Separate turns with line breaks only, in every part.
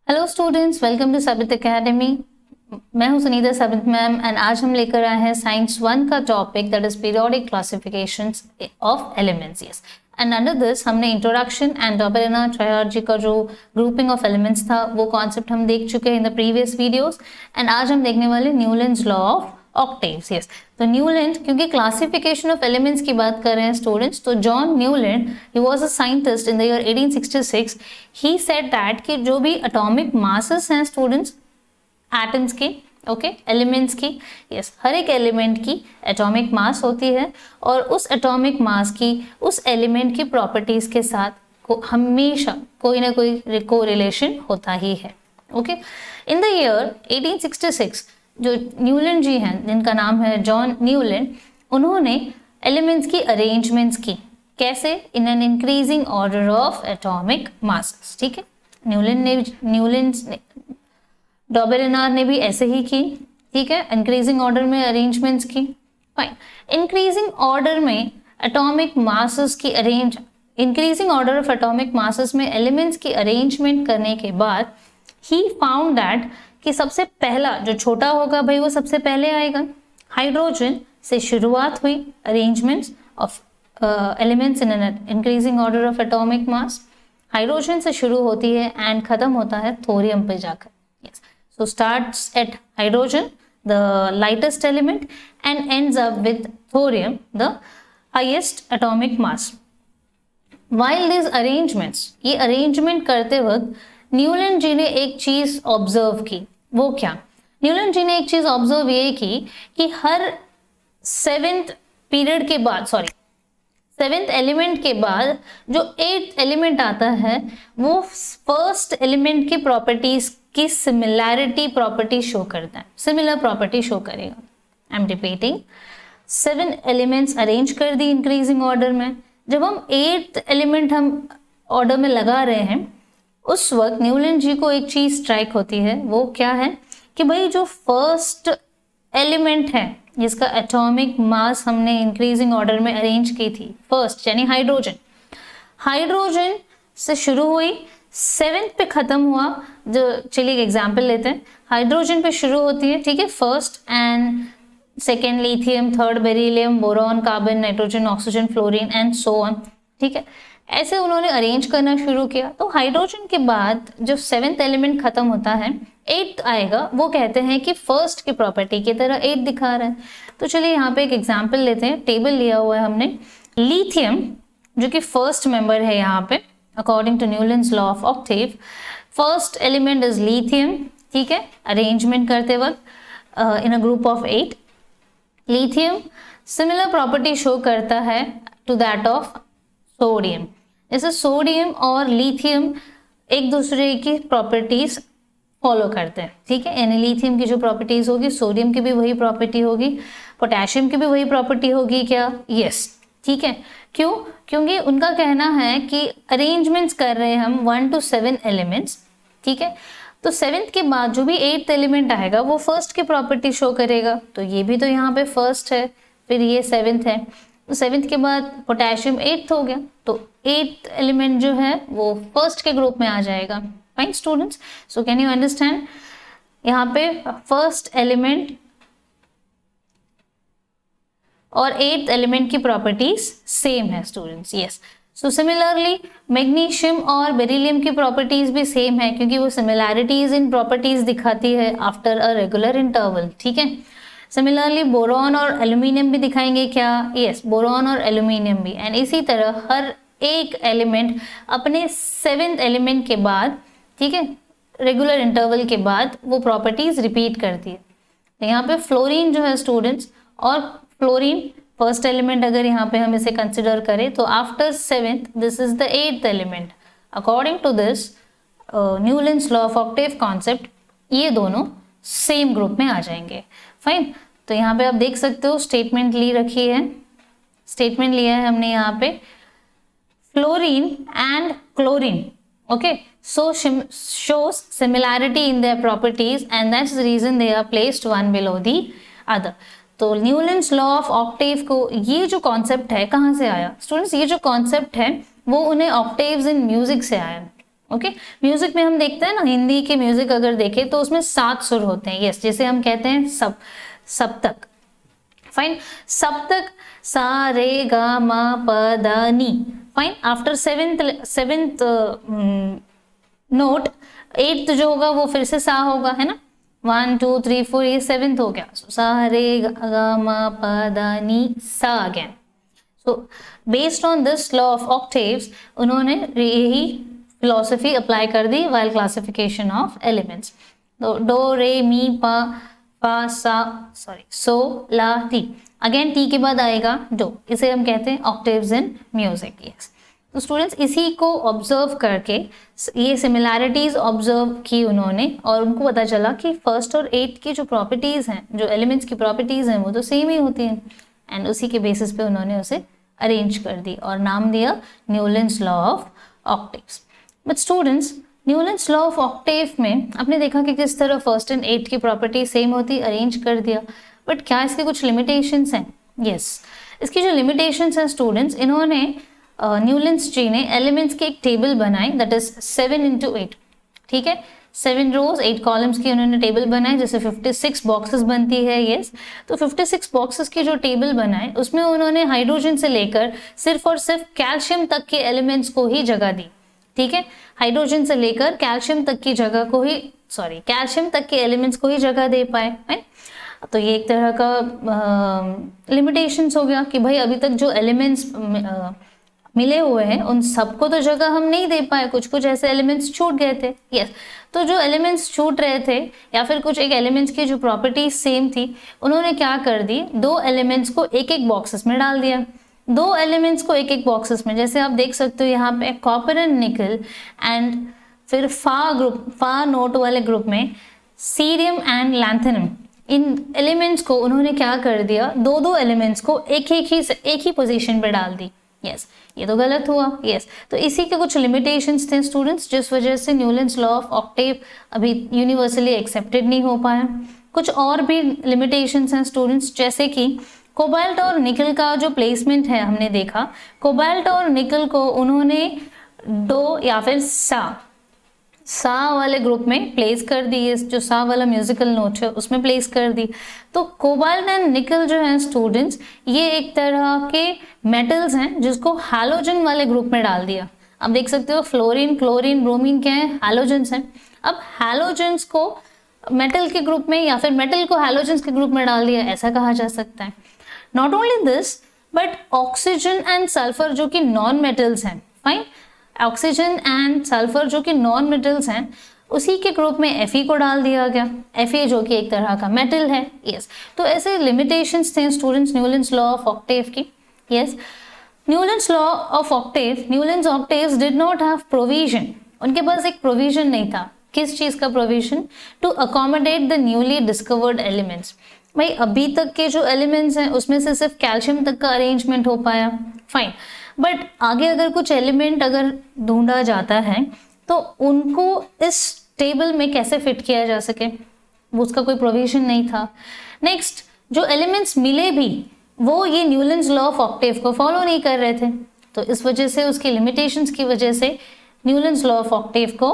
Hello students, welcome to साबित academy. मैं हूं सुनीता साबित मैम एंड आज हम लेकर आए हैं साइंस 1 का topic that is periodic classifications of elements. Yes, and under this हमने इंट्रोडक्शन एंड डॉबलिनर ट्रायलॉजी का जो ग्रुपिंग ऑफ एलिमेंट्स था वो कॉन्सेप्ट हम देख चुके हैं in the previous videos. And आज हम देखने वाले Newlands law of octaves. Yes, तो न्यूलैंड, क्योंकि क्लासिफिकेशन ऑफ एलिमेंट्स की बात कर रहे हैं स्टूडेंट्स, तो John Newland he was a scientist in the year 1866। He said that कि जो भी एटॉमिक मासेस हैं स्टूडेंट्स एटम्स के, ओके, एलिमेंट्स की, यस, हर एक एलिमेंट की एटॉमिक मास होती है और उस एटॉमिक मास की उस एलिमेंट की प्रॉपर्टीज के साथ हमेशा कोई ना कोई कोरिलेशन होता ही है। ओके, इन द ईयर 1866 जो न्यूलैंड जी हैं, जिनका नाम है जॉन न्यूलैंड, उन्होंने एलिमेंट्स की अरेंजमेंट्स की कैसे, in an increasing order of atomic masses. ठीक है, न्यूलैंड डॉबलिनर ने भी ऐसे ही की। ठीक है, इंक्रीजिंग ऑर्डर में अरेंजमेंट्स की। फाइन, इंक्रीजिंग ऑर्डर में एटॉमिक मासेस की increasing order of atomic masses में एलिमेंट्स की अरेंजमेंट करने के बाद ही फाउंड दैट कि सबसे पहला जो छोटा होगा भाई वो सबसे पहले आएगा। हाइड्रोजन से शुरुआत हुई arrangements of elements in an increasing order of atomic mass. Hydrogen से शुरू होती है एंड खत्म होता है थोरियम पे जाकर। Yes, so starts at hydrogen the lightest element and ends up with thorium the highest atomic mass. While this arrangements, ये अरेंजमेंट करते वक्त न्यूलैंड जी ने एक चीज ऑब्जर्व की। वो क्या? न्यूलैंड जी ने एक चीज ऑब्जर्व ये की कि हर सेवेंथ पीरियड के बाद, सेवेंथ एलिमेंट के बाद जो एट्थ एलिमेंट आता है वो फर्स्ट एलिमेंट की प्रॉपर्टीज की सिमिलैरिटी प्रॉपर्टी शो करता है, सिमिलर प्रॉपर्टी शो करेगा। I am repeating, 7 elements arrange कर दी इंक्रीजिंग ऑर्डर में। जब हम एट्थ एलिमेंट हम ऑर्डर में लगा रहे हैं उस वक्त न्यूलैंड जी को एक चीज स्ट्राइक होती है। वो क्या है कि भाई जो फर्स्ट एलिमेंट है जिसका एटॉमिक मास हमने इंक्रीजिंग ऑर्डर में अरेंज की थी, फर्स्ट यानी हाइड्रोजन से शुरू हुई, 7th पे खत्म हुआ। जो चलिए एग्जाम्पल लेते हैं, हाइड्रोजन पे शुरू होती है, ठीक है, first and second lithium, third beryllium, boron, carbon, nitrogen, oxygen, fluorine and so on. ठीक है, ऐसे उन्होंने अरेंज करना शुरू किया। तो हाइड्रोजन के बाद जब 7th एलिमेंट खत्म होता है, 8th आएगा, वो कहते हैं कि फर्स्ट की प्रॉपर्टी की तरह 8 दिखा रहा है। तो चलिए यहाँ पे एक एग्जांपल लेते हैं। टेबल लिया हुआ है हमने, लिथियम जो कि फर्स्ट मेंबर है यहाँ पे according to Newlands law of octave, first element is lithium. ठीक है, अरेंजमेंट करते वक्त in a group of 8, lithium similar property show करता है टू दैट ऑफ सोडियम। जैसे सोडियम और लिथियम एक दूसरे की प्रॉपर्टीज फॉलो करते हैं। ठीक है, यानी लिथियम की जो प्रॉपर्टीज होगी सोडियम की भी वही प्रॉपर्टी होगी, पोटेशियम की भी वही प्रॉपर्टी होगी क्या? यस। ठीक है, क्यों? क्योंकि उनका कहना है कि अरेंजमेंट्स कर रहे हैं हम 1 to 7 एलिमेंट्स। ठीक है, तो 7th के बाद जो भी 8th एलिमेंट आएगा वो फर्स्ट की प्रॉपर्टी शो करेगा। तो ये भी तो यहाँ पे फर्स्ट है, फिर ये 7th है, तो 7th के बाद पोटेशियम 8th हो गया, तो 8th एलिमेंट जो है वो फर्स्ट के ग्रुप में आ जाएगा। Fine students, so can you understand, यहाँ पे फर्स्ट एलिमेंट और 8th एलिमेंट की प्रॉपर्टीज सेम है students. Yes, so similarly magnesium और बेरिलियम की प्रॉपर्टीज भी सेम है क्योंकि वो सिमिलैरिटीज इन प्रॉपर्टीज दिखाती है आफ्टर अ रेगुलर इंटरवल। ठीक है, सिमिलरली बोरॉन और एल्यूमिनियम भी दिखाएंगे क्या? यस, बोरॉन और एल्यूमिनियम भी। एंड इसी तरह हर एक एलिमेंट अपने 7th एलिमेंट के बाद, ठीक है, रेगुलर इंटरवल के बाद वो प्रॉपर्टीज रिपीट करती है। तो यहाँ पे फ्लोरीन जो है स्टूडेंट्स, और फ्लोरीन फर्स्ट एलिमेंट अगर यहाँ पे हम इसे कंसिडर करें तो after 7th this is the 8th element. According to this Newlands law of octave concept, ये दोनों सेम ग्रुप में आ जाएंगे। फाइन, तो यहाँ पे आप देख सकते हो स्टेटमेंट लिया है हमने यहाँ पे, fluorine and chlorine, okay, so shows similarity in their properties and that's the reason they are placed one below the other। तो न्यूलैंड्स लॉ ऑफ ऑक्टेव को ये जो कॉन्सेप्ट है कहाँ से आया स्टूडेंट्स? ये जो कॉन्सेप्ट है वो उन्हें ऑक्टेव्स इन म्यूजिक से आया। ओके म्यूजिक में हम देखते हैं ना, हिंदी के म्यूजिक अगर देखें तो उसमें 7 सुर होते हैं, यस, जैसे हम कहते हैं सप्तक, फाइन, सप्तक सा रे गा मा प the knee, fine, after seventh note 8th जो होगा वो फिर से सा होगा, है ना, 1 2 3 4 ये 7th हो गया, सा रे गा मा प द नी सा again. So based on this law of octaves उन्होंने यही फिलोसफी अप्लाई कर दी वाइल क्लासिफिकेशन ऑफ एलिमेंट्स। तो डो रे मी पा सा सॉरी सो ला टी, अगेन टी के बाद आएगा डो, इसे हम कहते हैं ऑक्टेव्स इन म्यूजिक, यस। तो स्टूडेंट्स इसी को ऑब्जर्व करके ये सिमिलैरिटीज ऑब्जर्व की उन्होंने और उनको पता चला कि फर्स्ट और 8th की जो प्रॉपर्टीज हैं, जो एलिमेंट्स की प्रॉपर्टीज हैं वो तो सेम ही होती हैं, एंड उसी के बेसिस पे उन्होंने उसे अरेंज कर दी और नाम दिया Newlands law of octaves. But students Newlands law of Octave में आपने देखा कि किस तरह फर्स्ट एंड 8th की प्रॉपर्टी सेम होती, अरेंज कर दिया, बट क्या इसके कुछ लिमिटेशंस हैं? यस, इसकी जो लिमिटेशंस हैं स्टूडेंट्स, इन्होंने न्यूलैंड्स जी ने एलिमेंट्स की एक टेबल बनाई दैट इज 7 into 8, ठीक है, 7 rows 8 कॉलम्स की उन्होंने टेबल बनाई, जैसे 56 बॉक्सेस बनती है, यस। तो 56 बॉक्सेस की जो टेबल बनाए उसमें उन्होंने हाइड्रोजन से लेकर सिर्फ और सिर्फ कैल्शियम तक के एलिमेंट्स को ही जगह दी, ठीक है, हाइड्रोजन से लेकर कैल्शियम तक की जगह को ही कैल्शियम तक के एलिमेंट्स को ही जगह दे पाए, है। तो ये एक तरह का लिमिटेशंस हो गया कि भाई अभी तक जो एलिमेंट्स मिले हुए हैं उन सबको तो जगह हम नहीं दे पाए, कुछ कुछ ऐसे एलिमेंट्स छूट गए थे, यस। तो जो एलिमेंट्स छूट रहे थे या फिर कुछ एक एलिमेंट्स की जो प्रॉपर्टीज सेम थी, उन्होंने क्या कर दी, 2 एलिमेंट्स को एक एक बॉक्सेस में डाल दिया, 2 एलिमेंट्स को एक एक बॉक्सेस में, जैसे आप देख सकते हो यहाँ पे कॉपर एंड निकल, एंड फिर फा नोट वाले ग्रुप में सीरियम एंड लैंथेनम, इन एलिमेंट्स को उन्होंने क्या कर दिया, 2 एलिमेंट्स को एक ही पोजीशन पे डाल दी, यस। ये तो गलत हुआ, यस। तो इसी के कुछ लिमिटेशंस थे स्टूडेंट्स, जिस वजह से न्यूलैंड्स लॉ ऑफ ऑक्टेव अभी यूनिवर्सली एक्सेप्टेड नहीं हो पाया। कुछ और भी लिमिटेशंस हैं स्टूडेंट्स, जैसे कि कोबाल्ट और निकल का जो प्लेसमेंट है, हमने देखा कोबाल्ट और निकल को उन्होंने डो या फिर सा वाले ग्रुप में प्लेस कर दी, जो सा वाला म्यूजिकल नोट है उसमें प्लेस कर दी। तो कोबाल्ट एंड निकल जो है स्टूडेंट्स, ये एक तरह के मेटल्स हैं जिसको हैलोजन वाले ग्रुप में डाल दिया। अब देख सकते हो फ्लोरीन, क्लोरीन, ब्रोमीन क्या है, हैलोजेंस हैं। अब हैलोजेंस को मेटल के ग्रुप में या फिर मेटल को हैलोजेंस के ग्रुप में डाल दिया, ऐसा कहा जा सकता है। Not only this but oxygen and sulphur जो कि नॉन मेटल्स हैं, फाइन, ऑक्सीजन एंड सल्फर जो कि नॉन मेटल्स हैं, उसी के ग्रुप में Fe को डाल दिया गया, Fe जो कि एक तरह का मेटल है, यस। तो ऐसे लिमिटेशंस थे students Newlands law of octave की, yes. Newlands law of octave, Newlands octaves did not have provision, उनके पास एक प्रोविजन नहीं था। किस चीज का provision? To accommodate the newly discovered elements. भाई अभी तक के जो एलिमेंट्स हैं उसमें से सिर्फ कैल्शियम तक का अरेंजमेंट हो पाया, फाइन, बट आगे अगर कुछ एलिमेंट अगर ढूंढा जाता है तो उनको इस टेबल में कैसे फिट किया जा सके, वो उसका कोई प्रोविजन नहीं था। नेक्स्ट, जो एलिमेंट्स मिले भी वो ये न्यूलैंड्स लॉ ऑफ ऑक्टेव को फॉलो नहीं कर रहे थे, तो इस वजह से उसकी लिमिटेशंस की वजह से न्यूलैंड्स लॉ ऑफ ऑक्टेव को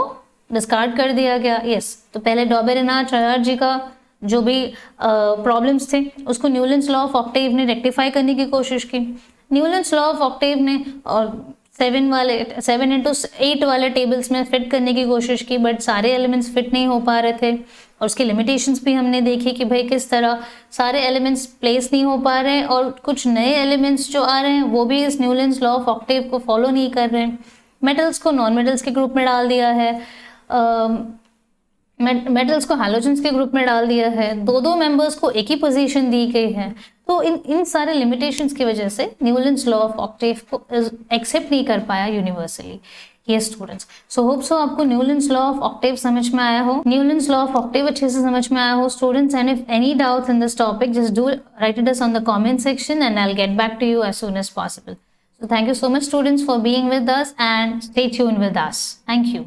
डिस्कार्ड कर दिया गया, यस। तो पहले डॉबेरेनार्ड ट्रायड जी का जो भी प्रॉब्लम्स थे उसको न्यूलैंड्स लॉ ऑफ ऑक्टेव ने रेक्टिफाई करने की कोशिश की। न्यूलैंड्स लॉ ऑफ ऑक्टेव ने और 7 into 8 वाले टेबल्स में फिट करने की कोशिश की, बट सारे एलिमेंट्स फिट नहीं हो पा रहे थे और उसके लिमिटेशंस भी हमने देखी कि भाई किस तरह सारे एलिमेंट्स प्लेस नहीं हो पा रहे हैं और कुछ नए एलिमेंट्स जो आ रहे हैं वो भी इस न्यूलैंड्स लॉ ऑफ ऑक्टेव को फॉलो नहीं कर रहे हैं। मेटल्स को नॉन मेटल्स के ग्रुप में डाल दिया है, मेटल्स को हैलोजेंस के ग्रुप में डाल दिया है, 2 मेंबर्स को एक ही पोजीशन दी गई है। तो इन सारे लिमिटेशंस की वजह से न्यूलैंड्स लॉ ऑफ ऑक्टेव को एक्सेप्ट नहीं कर पाया यूनिवर्सली। ये स्टूडेंट्स, सो होप सो आपको न्यूलैंड्स लॉ ऑफ ऑक्टेव समझ में आया हो, न्यूलैंड्स लॉ ऑफ ऑक्टेव अच्छे से समझ में आया हो students. And if any doubts in this topic just do write it us on the comment section and I will get back to you as soon as possible. So thank you so much students for being with us and stay tuned with us. Thank you.